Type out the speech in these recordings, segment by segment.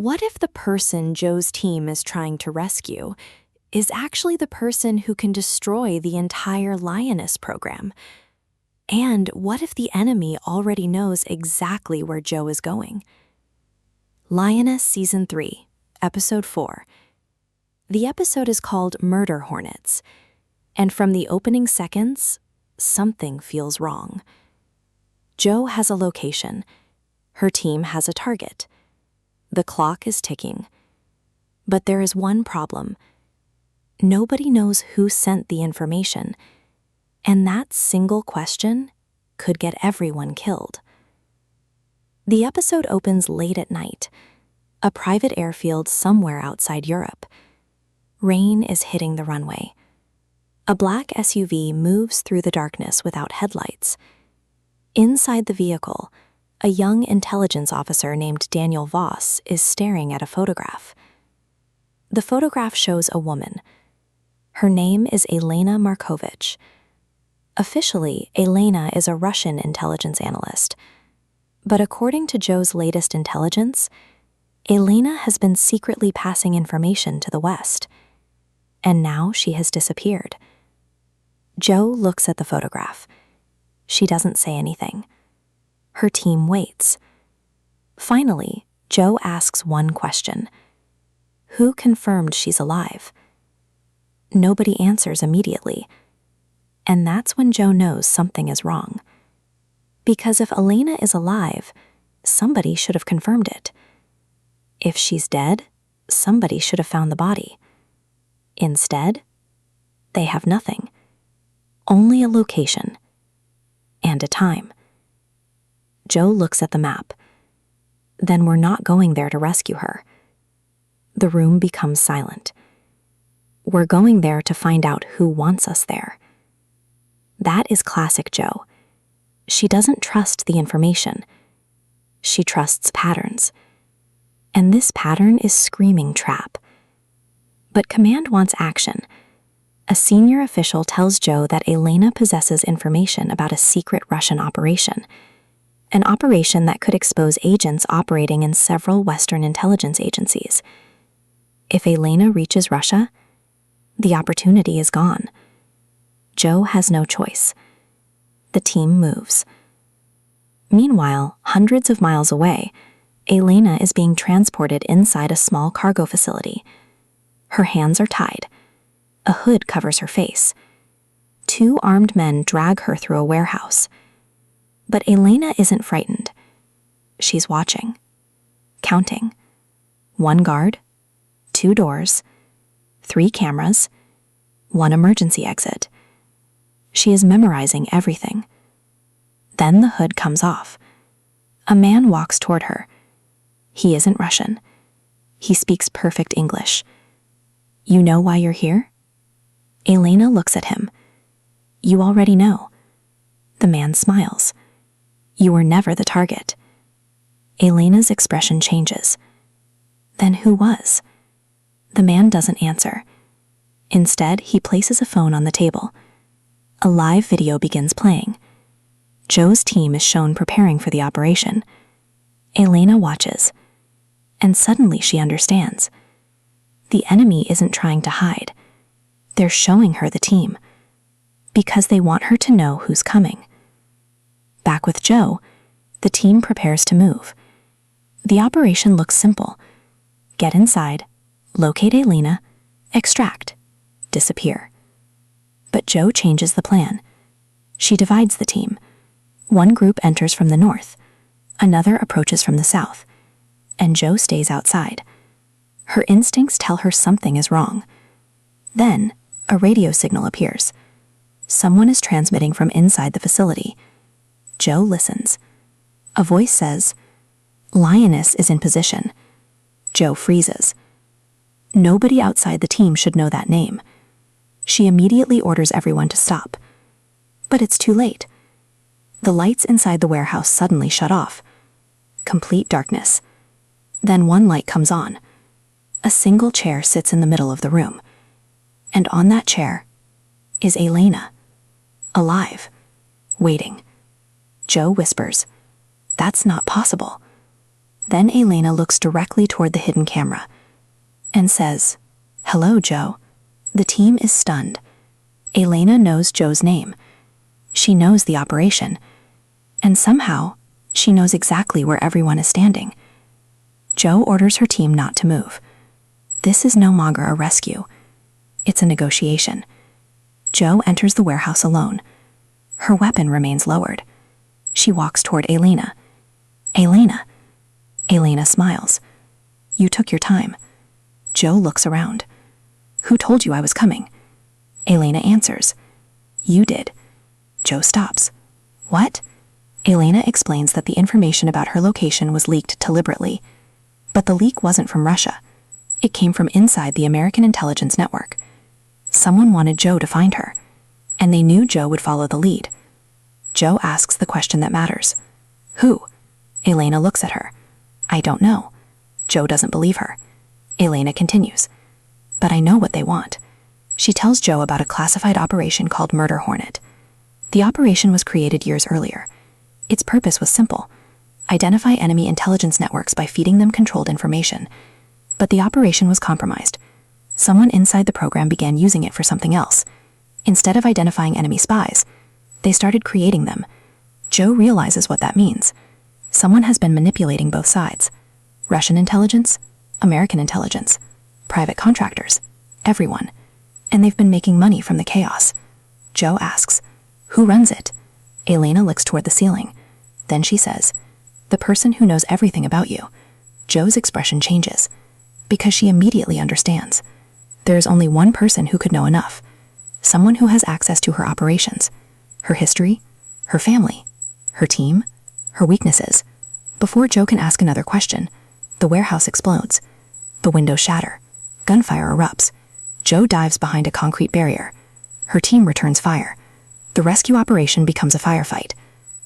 What if the person Joe's team is trying to rescue is actually the person who can destroy the entire Lioness program? And what if the enemy already knows exactly where Joe is going? Lioness Season 3, Episode 4. The episode is called Murder Hornets, and from the opening seconds, something feels wrong. Joe has a location. Her team has a target. The clock is ticking. But there is one problem. Nobody knows who sent the information, and that single question could get everyone killed. The episode opens late at night, a private airfield somewhere outside Europe. Rain is hitting the runway. A black SUV moves through the darkness without headlights. Inside the vehicle, a young intelligence officer named Daniel Voss is staring at a photograph. The photograph shows a woman. Her name is Elena Markovich. Officially, Elena is a Russian intelligence analyst. But according to Joe's latest intelligence, Elena has been secretly passing information to the West. And now she has disappeared. Joe looks at the photograph. She doesn't say anything. Her team waits. Finally, Joe asks one question. Who confirmed she's alive? Nobody answers immediately. And that's when Joe knows something is wrong. Because if Elena is alive, somebody should have confirmed it. If she's dead, somebody should have found the body. Instead, they have nothing. Only a location. And a time. Joe looks at the map. Then we're not going there to rescue her. The room becomes silent. We're going there to find out who wants us there. That is classic Joe. She doesn't trust the information. She trusts patterns. And this pattern is screaming trap. But Command wants action. A senior official tells Joe that Elena possesses information about a secret Russian operation. An operation that could expose agents operating in several Western intelligence agencies. If Elena reaches Russia, the opportunity is gone. Joe has no choice. The team moves. Meanwhile, hundreds of miles away, Elena is being transported inside a small cargo facility. Her hands are tied. A hood covers her face. 2 armed men drag her through a warehouse. But Elena isn't frightened. She's watching. Counting. 1 guard, 2 doors, 3 cameras, 1 emergency exit. She is memorizing everything. Then the hood comes off. A man walks toward her. He isn't Russian. He speaks perfect English. You know why you're here? Elena looks at him. You already know. The man smiles. You were never the target. Elena's expression changes. Then who was? The man doesn't answer. Instead, he places a phone on the table. A live video begins playing. Joe's team is shown preparing for the operation. Elena watches. And suddenly she understands. The enemy isn't trying to hide. They're showing her the team. Because they want her to know who's coming. Back with Joe, the team prepares to move. The operation looks simple. Get inside, locate Elena, extract, disappear. But Joe changes the plan. She divides the team. 1 group enters from the north. Another approaches from the south. And Joe stays outside. Her instincts tell her something is wrong. Then, a radio signal appears. Someone is transmitting from inside the facility. Joe listens. A voice says, Lioness is in position. Joe freezes. Nobody outside the team should know that name. She immediately orders everyone to stop. But it's too late. The lights inside the warehouse suddenly shut off. Complete darkness. Then 1 light comes on. A single chair sits in the middle of the room. And on that chair is Elena. Alive. Waiting. Joe whispers, That's not possible. Then Elena looks directly toward the hidden camera and says, "Hello, Joe." The team is stunned. Elena knows Joe's name. She knows the operation. And somehow, she knows exactly where everyone is standing. Joe orders her team not to move. This is no longer a rescue. It's a negotiation. Joe enters the warehouse alone. Her weapon remains lowered. She walks toward Elena. "Elena." Elena smiles. "You took your time." Joe looks around. "Who told you I was coming?" Elena answers. "You did." Joe stops. "What?" Elena explains that the information about her location was leaked deliberately. But the leak wasn't from Russia. It came from inside the American intelligence network. Someone wanted Joe to find her, and they knew Joe would follow the lead. Joe asks the question that matters. "Who?" Elena looks at her. "I don't know." Joe doesn't believe her. Elena continues. "But I know what they want." She tells Joe about a classified operation called Murder Hornet. The operation was created years earlier. Its purpose was simple: identify enemy intelligence networks by feeding them controlled information. But the operation was compromised. Someone inside the program began using it for something else. Instead of identifying enemy spies, they started creating them. Joe realizes what that means. Someone has been manipulating both sides. Russian intelligence, American intelligence, private contractors, everyone. And they've been making money from the chaos. Joe asks, "Who runs it?" Elena looks toward the ceiling. Then she says, "The person who knows everything about you." Joe's expression changes, because she immediately understands. There is only one person who could know enough. Someone who has access to her operations, her history, her family, her team, her weaknesses. Before Joe can ask another question, the warehouse explodes. The windows shatter. Gunfire erupts. Joe dives behind a concrete barrier. Her team returns fire. The rescue operation becomes a firefight.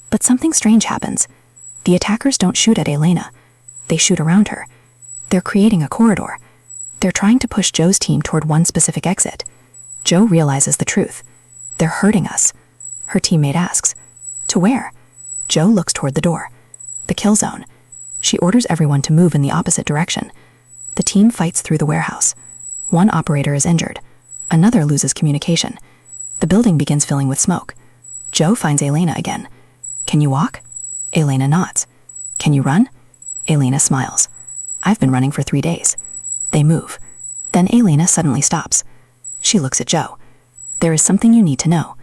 But something strange happens. The attackers don't shoot at Elena. They shoot around her. They're creating a corridor. They're trying to push Joe's team toward one specific exit. Joe realizes the truth. "They're hurting us." Her teammate asks, "To where?" Joe looks toward the door. The kill zone. She orders everyone to move in the opposite direction. The team fights through the warehouse. One operator is injured. Another loses communication. The building begins filling with smoke. Joe finds Elena again. "Can you walk?" Elena nods. "Can you run?" Elena smiles. "I've been running for 3 days." They move. Then Elena suddenly stops. She looks at Joe. "There is something you need to know."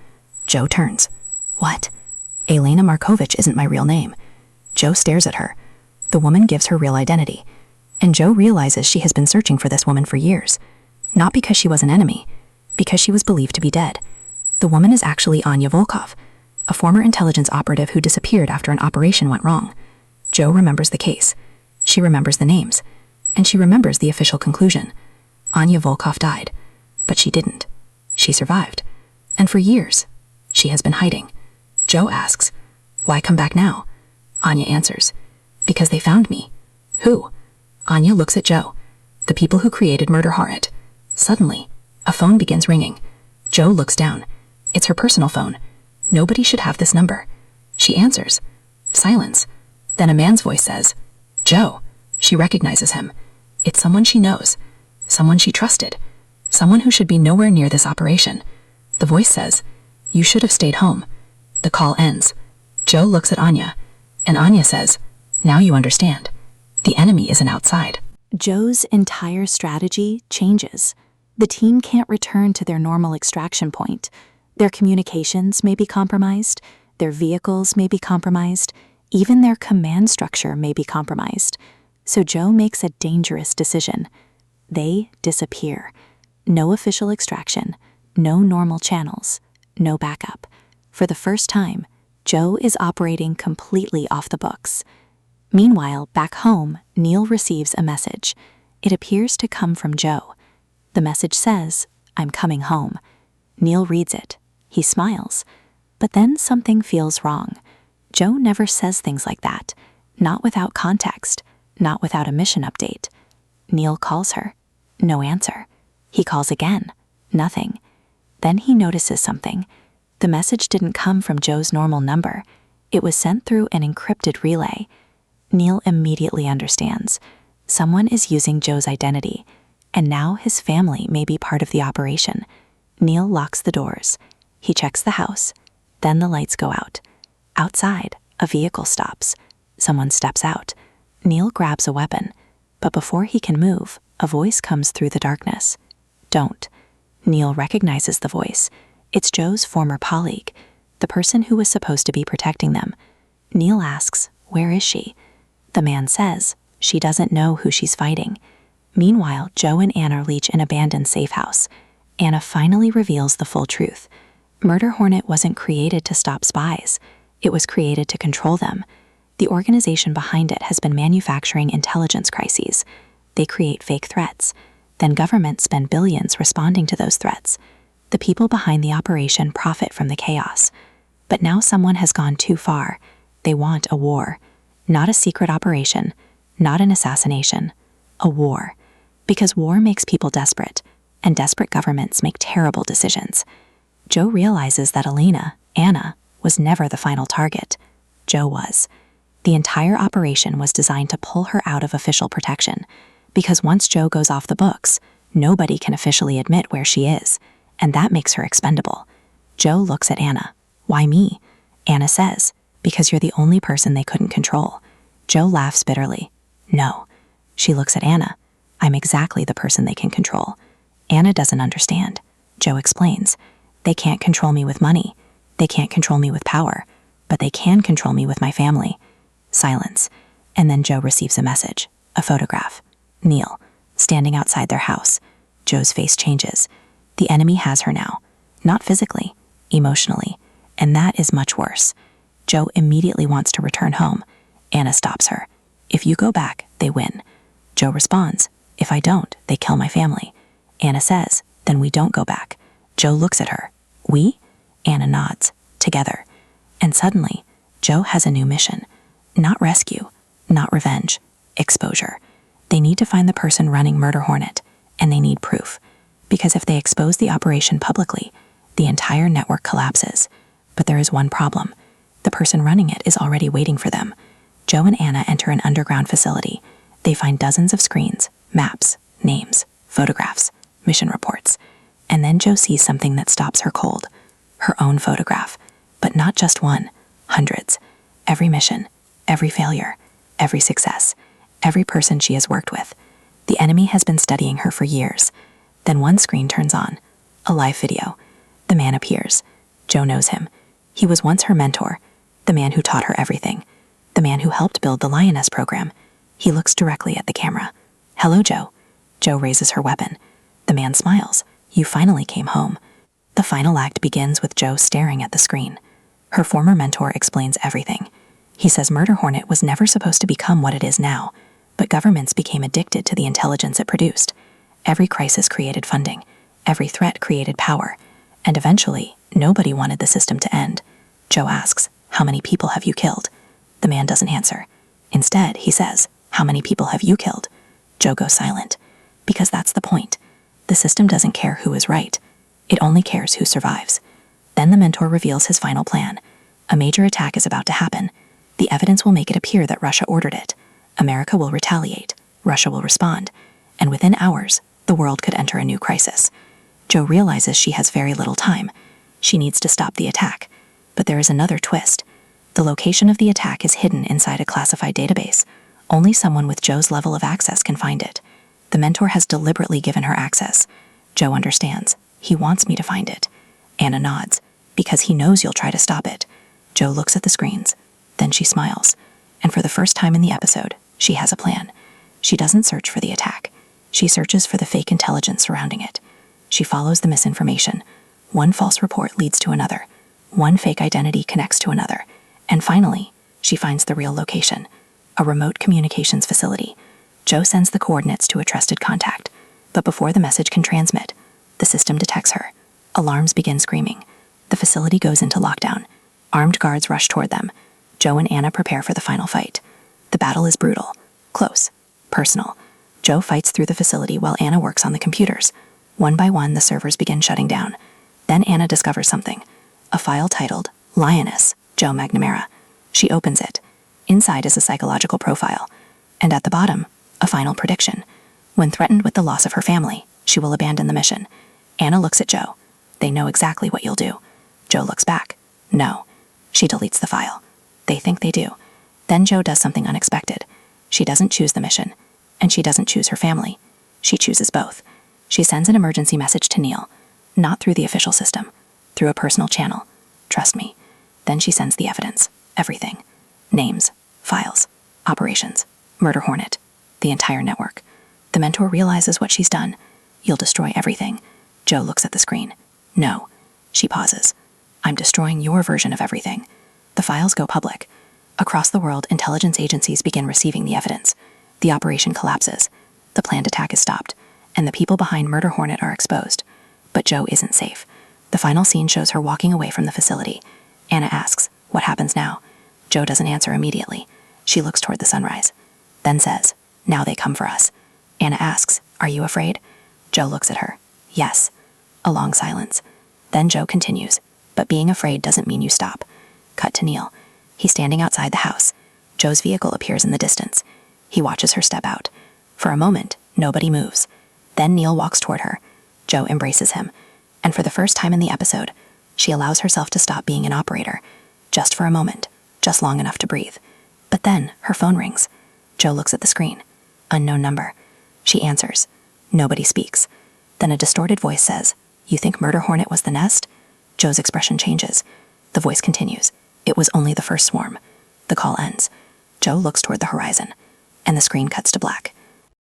Joe turns. "What?" "Elena Markovich isn't my real name." Joe stares at her. The woman gives her real identity. And Joe realizes she has been searching for this woman for years. Not because she was an enemy, because she was believed to be dead. The woman is actually Anya Volkov, a former intelligence operative who disappeared after an operation went wrong. Joe remembers the case. She remembers the names. And she remembers the official conclusion. Anya Volkov died. But she didn't. She survived. And for years, she has been hiding. Joe asks, "Why come back now?" Anya answers, "Because they found me." "Who?" Anya looks at Joe. "The people who created Murder Hornet." Suddenly, a phone begins ringing. Joe looks down. It's her personal phone. Nobody should have this number. She answers. Silence. Then a man's voice says, "Joe." She recognizes him. It's someone she knows. Someone she trusted. Someone who should be nowhere near this operation. The voice says, "You should have stayed home." The call ends. Joe looks at Anya, and Anya says, "Now you understand. The enemy isn't outside." Joe's entire strategy changes. The team can't return to their normal extraction point. Their communications may be compromised, their vehicles may be compromised, even their command structure may be compromised. So Joe makes a dangerous decision. They disappear. No official extraction, no normal channels, no backup. For the first time, Joe is operating completely off the books. Meanwhile, back home, Neil receives a message. It appears to come from Joe. The message says, "I'm coming home." Neil reads it. He smiles. But then something feels wrong. Joe never says things like that. Not without context. Not without a mission update. Neil calls her. No answer. He calls again. Nothing. Then he notices something. The message didn't come from Joe's normal number. It was sent through an encrypted relay. Neil immediately understands. Someone is using Joe's identity, and now his family may be part of the operation. Neil locks the doors. He checks the house. Then the lights go out. Outside, a vehicle stops. Someone steps out. Neil grabs a weapon, but before he can move, a voice comes through the darkness. Don't. Neil recognizes the voice. It's Joe's former colleague, the person who was supposed to be protecting them. Neil asks, "Where is she?" The man says, "She doesn't know who she's fighting." Meanwhile, Joe and Anna reach an abandoned safe house. Anna finally reveals the full truth. Murder Hornet wasn't created to stop spies. It was created to control them. The organization behind it has been manufacturing intelligence crises. They create fake threats. Then governments spend billions responding to those threats. The people behind the operation profit from the chaos. But now someone has gone too far. They want a war. Not a secret operation. Not an assassination. A war. Because war makes people desperate, and desperate governments make terrible decisions. Joe realizes that Anna, was never the final target. Joe was. The entire operation was designed to pull her out of official protection, because once Joe goes off the books, nobody can officially admit where she is, and that makes her expendable. Joe looks at Anna. "Why me?" Anna says, "Because you're the only person they couldn't control." Joe laughs bitterly. "No." She looks at Anna. "I'm exactly the person they can control." Anna doesn't understand. Joe explains. "They can't control me with money. They can't control me with power, but they can control me with my family." Silence. And then Joe receives a message, a photograph. Neil, standing outside their house. Joe's face changes. The enemy has her now. Not physically, emotionally. And that is much worse. Joe immediately wants to return home. Anna stops her. "If you go back, they win." Joe responds, "If I don't, they kill my family." Anna says, "Then we don't go back." Joe looks at her. "We?" Anna nods. "Together." And suddenly, Joe has a new mission. Not rescue, not revenge, exposure. They need to find the person running Murder Hornet, and they need proof. Because if they expose the operation publicly, the entire network collapses. But there is one problem. The person running it is already waiting for them. Joe and Anna enter an underground facility. They find dozens of screens, maps, names, photographs, mission reports. And then Joe sees something that stops her cold. Her own photograph. But not just one, hundreds. Every mission, every failure, every success, every person she has worked with. The enemy has been studying her for years. Then one screen turns on. A live video. The man appears. Joe knows him. He was once her mentor, the man who taught her everything, the man who helped build the Lioness program. He looks directly at the camera. "Hello, Joe." Joe raises her weapon. The man smiles. "You finally came home." The final act begins with Joe staring at the screen. Her former mentor explains everything. He says Murder Hornet was never supposed to become what it is now, but governments became addicted to the intelligence it produced. Every crisis created funding. Every threat created power. And eventually, nobody wanted the system to end. Joe asks, "How many people have you killed?" The man doesn't answer. Instead, he says, "How many people have you killed?" Joe goes silent. Because that's the point. The system doesn't care who is right. It only cares who survives. Then the mentor reveals his final plan. A major attack is about to happen. The evidence will make it appear that Russia ordered it. America will retaliate. Russia will respond. And within hours, the world could enter a new crisis. Joe realizes she has very little time. She needs to stop the attack. But there is another twist. The location of the attack is hidden inside a classified database. Only someone with Joe's level of access can find it. The mentor has deliberately given her access. Joe understands. He wants me to find it. Anna nods. Because he knows you'll try to stop it. Joe looks at the screens. Then she smiles. And for the first time in the episode, she has a plan. She doesn't search for the attack. She searches for the fake intelligence surrounding it. She follows the misinformation. One false report leads to another. One fake identity connects to another. And finally, she finds the real location. A remote communications facility. Joe sends the coordinates to a trusted contact. But before the message can transmit, the system detects her. Alarms begin screaming. The facility goes into lockdown. Armed guards rush toward them. Joe and Anna prepare for the final fight. The battle is brutal, close, personal. Joe fights through the facility while Anna works on the computers. One by one, the servers begin shutting down. Then Anna discovers something. A file titled, Lioness, Joe McNamara. She opens it. Inside is a psychological profile, and at the bottom, a final prediction. When threatened with the loss of her family, she will abandon the mission. Anna looks at Joe. They know exactly what you'll do. Joe looks back. No. She deletes the file. They think they do. Then Joe does something unexpected. She doesn't choose the mission, and she doesn't choose her family. She chooses both. She sends an emergency message to Neil, not through the official system, through a personal channel. Trust me. Then she sends the evidence. Everything. Names, files, operations, Murder Hornet, the entire network. The mentor realizes what she's done. You'll destroy everything. Joe looks at the screen. No. She pauses. I'm destroying your version of everything. The files go public. Across the world, intelligence agencies begin receiving the evidence. The operation collapses. The planned attack is stopped, and the people behind Murder Hornet are exposed. But Joe isn't safe. The final scene shows her walking away from the facility. Anna asks, what happens now? Joe doesn't answer immediately. She looks toward the sunrise. Then says, now they come for us. Anna asks, are you afraid? Joe looks at her. Yes. A long silence. Then Joe continues, but being afraid doesn't mean you stop. Cut to Neil. He's standing outside the house. Joe's vehicle appears in the distance. He watches her step out. For a moment, nobody moves. Then Neil walks toward her. Joe embraces him. And for the first time in the episode, she allows herself to stop being an operator. Just for a moment. Just long enough to breathe. But then, her phone rings. Joe looks at the screen. Unknown number. She answers. Nobody speaks. Then a distorted voice says, you think Murder Hornet was the nest? Joe's expression changes. The voice continues. It was only the first swarm. The call ends. Joe looks toward the horizon, and the screen cuts to black.